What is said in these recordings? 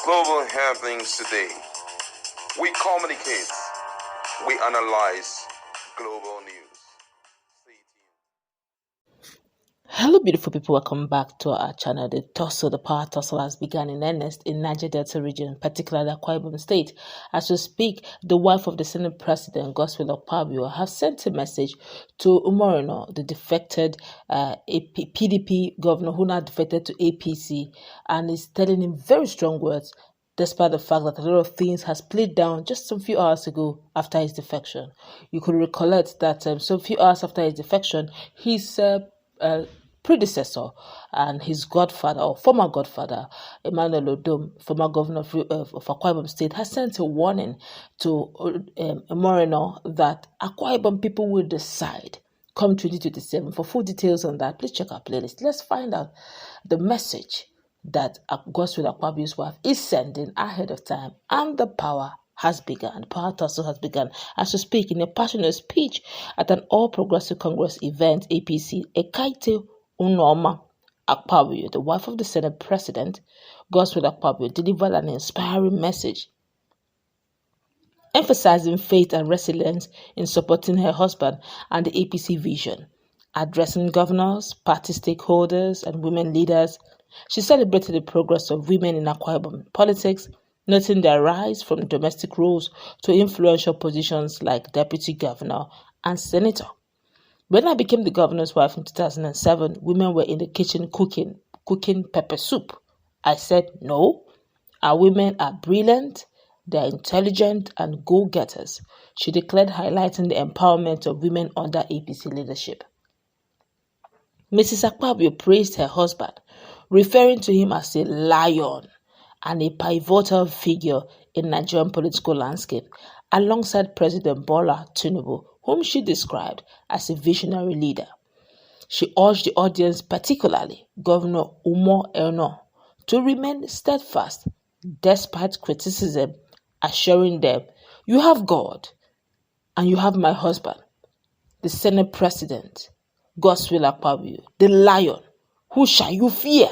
Global happenings today. We communicate. We analyze global news. Hello, beautiful people. Welcome back to our channel. The tussle, the power tussle, has begun in earnest in Niger Delta region, particularly Akwa Ibom State. As we speak, the wife of the Senate President, Godswill Akpabio, has sent a message to Umo Eno, the defected PDP governor who now defected to APC, and is telling him very strong words, despite the fact that a lot of things has played down just some few hours ago after his defection. You could recollect that some few hours after his defection, his predecessor and his godfather or former godfather, Emmanuel Udom, former governor of Akwa Ibom State, has sent a warning to Umo Eno that Akwa Ibom people will decide come 2027. For full details on that, please check our playlist. Let's find out the message that Godswill Akpabio's wife is sending ahead of time, and the power has begun. The power tussle has begun. As we speak, in a passionate speech at an All Progressive Congress event, APC, Ekaite Umo Akpabio, the wife of the Senate President, Godswill Akpabio, delivered an inspiring message, emphasizing faith and resilience in supporting her husband and the APC vision. Addressing governors, party stakeholders, and women leaders, she celebrated the progress of women in Akwa Ibom politics, noting their rise from domestic roles to influential positions like deputy governor and senator. When I became the governor's wife in 2007, women were in the kitchen cooking pepper soup. I said, no, our women are brilliant, they're intelligent and go-getters, she declared, highlighting the empowerment of women under APC leadership. Mrs. Akpabio praised her husband, referring to him as a lion and a pivotal figure in Nigerian political landscape, alongside President Bola Tinubu, whom she described as a visionary leader. She urged the audience, particularly Governor Umo Eno, to remain steadfast despite criticism, assuring them, you have God and you have my husband, the Senate President, Godswill Akpabio, the lion. Who shall you fear?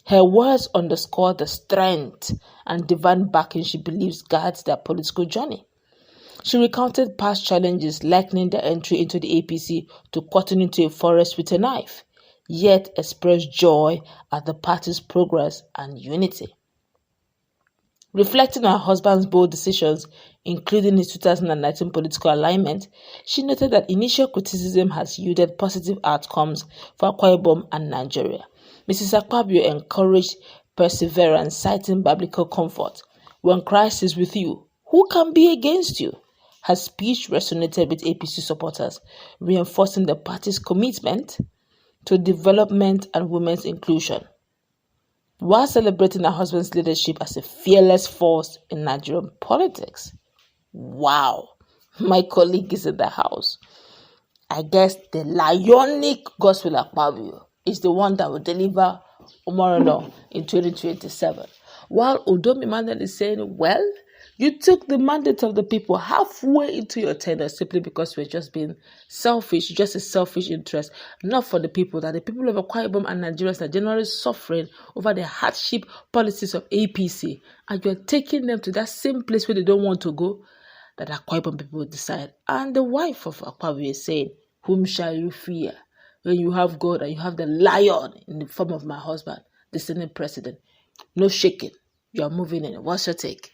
Her words underscore the strength and divine backing she believes guides their political journey. She recounted past challenges, likening their entry into the APC to cutting into a forest with a knife, yet expressed joy at the party's progress and unity. Reflecting on her husband's bold decisions, including his 2019 political alignment, she noted that initial criticism has yielded positive outcomes for Akwa Ibom and Nigeria. Mrs. Akpabio encouraged perseverance, citing biblical comfort. When Christ is with you, who can be against you? Her speech resonated with APC supporters, reinforcing the party's commitment to development and women's inclusion, while celebrating her husband's leadership as a fearless force in Nigerian politics. Wow, my colleague is in the house. I guess the lionic Godswill Akpabio is the one that will deliver Umo Eno in 2027. While Udom Emmanuel is saying, well, you took the mandate of the people halfway into your tenure simply because we're just being selfish, just a selfish interest, not for the people, that the people of Akwa Ibom and Nigerians are generally suffering over the hardship policies of APC, and you're taking them to that same place where they don't want to go, that Akwa Ibom people will decide. And the wife of Akpabio is saying, whom shall you fear? When you have God and you have the lion in the form of my husband, the Senate President, no shaking. You are moving in. What's your take?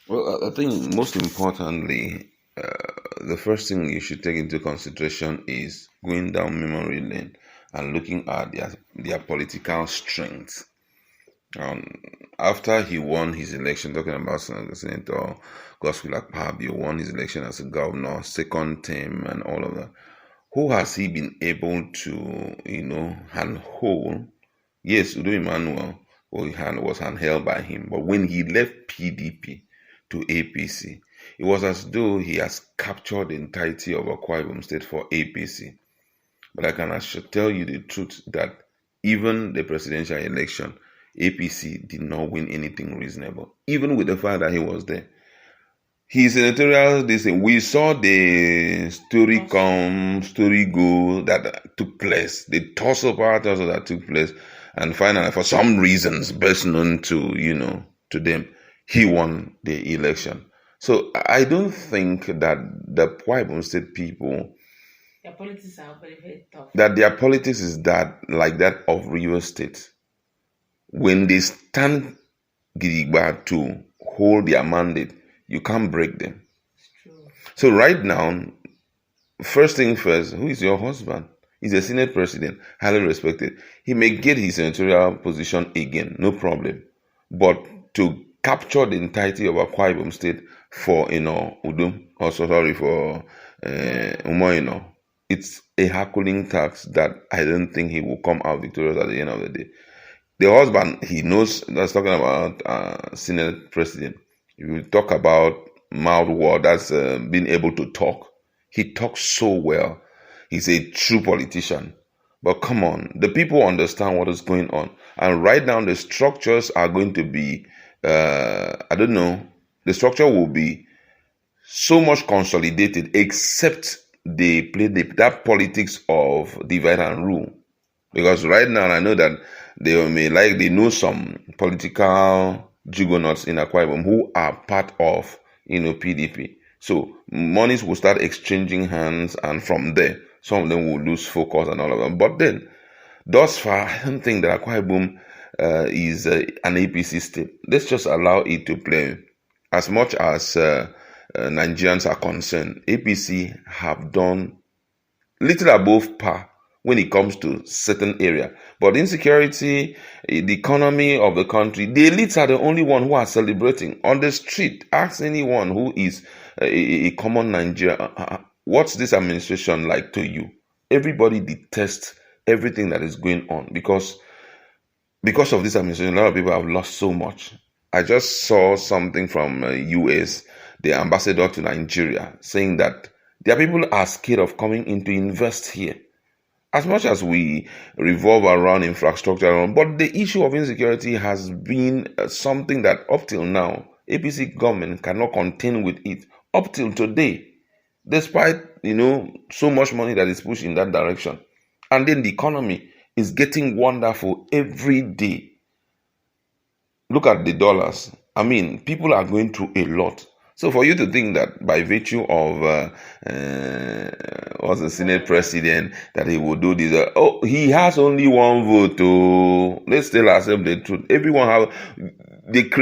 Well, I think most importantly, the first thing you should take into consideration is going down memory lane and looking at their political strength. After he won his election, talking about Senator Godswill Akpabio won his election as a governor, second term and all of that, who has he been able to, handhold? Yes, Udom Emmanuel was handheld by him, but when he left PDP to APC, it was as though he has captured the entirety of Akwa Ibom State for APC. But I can tell you the truth that even the presidential election, APC did not win anything reasonable, even with the fact that he was there. His senatorial, we saw the story go that took place, the tussle power tussle that took place, and finally, for some reasons best known to, to them, he won the election. So I don't think that the Akwa State people, their politics are very, very tough. That their politics is that like that of River State. When they stand gidigba to hold their mandate, you can't break them. It's true. So right now, first thing first, who is your husband? He's a Senate president, highly respected. He may get his senatorial position again, no problem. But to capture the entirety of Akwa Ibom State for Udom, for Umo Eno, it's a Herculean task that I don't think he will come out victorious at the end of the day. The husband, he knows, that's talking about Senate president. If you talk about mouth word, that's being able to talk. He talks so well. He's a true politician. But come on, the people understand what is going on. And right now, the structures are going to be, the structure will be so much consolidated, except they play that politics of divide and rule. Because right now, I know that they know some political juggernauts in Akwa Ibom who are part of, PDP. So monies will start exchanging hands, and from there, some of them will lose focus and all of that. But then, thus far, I don't think that Akwa Ibom is an APC state. Let's just allow it to play. As much as Nigerians are concerned, APC have done little above par when it comes to certain area. But insecurity, the economy of the country, the elites are the only one who are celebrating. On the street, ask anyone who is a common Nigerian, what's this administration like to you? Everybody detests everything that is going on because of this administration, a lot of people have lost so much. I just saw something from US, the ambassador to Nigeria, saying that their people are scared of coming in to invest here. As much as we revolve around infrastructure, but the issue of insecurity has been something that up till now, APC government cannot contend with it. Up till today, despite, so much money that is pushed in that direction. And then the economy is getting wonderful every day. Look at the dollars. I mean, people are going through a lot. So for you to think that by virtue of was the Senate president that he will do this, he has only one vote. Let's tell ourselves the truth. Everyone have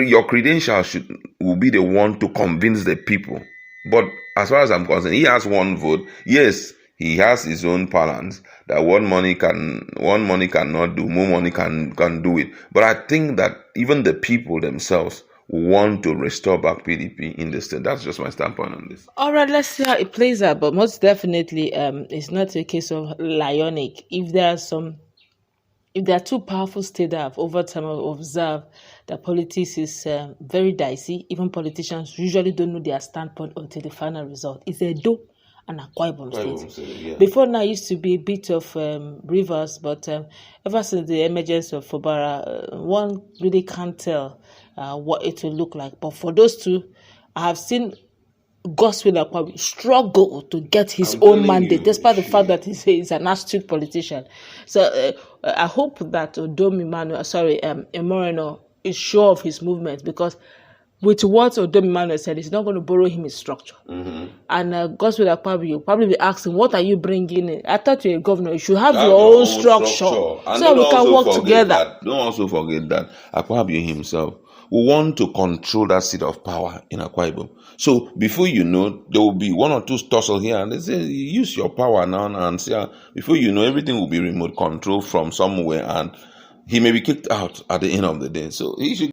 your credentials will be the one to convince the people. But as far as I'm concerned, he has one vote. Yes, he has his own balance that one money cannot do, more money can do it. But I think that even the people themselves want to restore back PDP in the state. That's just my standpoint on this. All right, let's see how it plays out. But most definitely, it's not a case of lionic. If there are two powerful states that have over time observed that politics is very dicey, even politicians usually don't know their standpoint until the final result. It's Edo and Akwa Ibom State. Yeah. Before now, it used to be a bit of rivers, but ever since the emergence of Fubara, one really can't tell what it will look like. But for those two, I have seen Godswill Akpabio struggle to get his own mandate, despite the fact that he's an astute politician. So I hope that Udom Emmanuel, Umo Eno is sure of his movements, because with what Udom Emmanuel said, he's not going to borrow him his structure. Mm-hmm. And Godswill Akpabio will probably be asking, what are you bringing in? I thought you're a governor. You should have your own structure. So we can work together. Don't also forget that Akpabio himself will want to control that seat of power in Akwa Ibom. So before you know, there will be one or two tussle here, and they say, use your power now, and see, before you know, everything will be remote control from somewhere, and he may be kicked out at the end of the day. So he should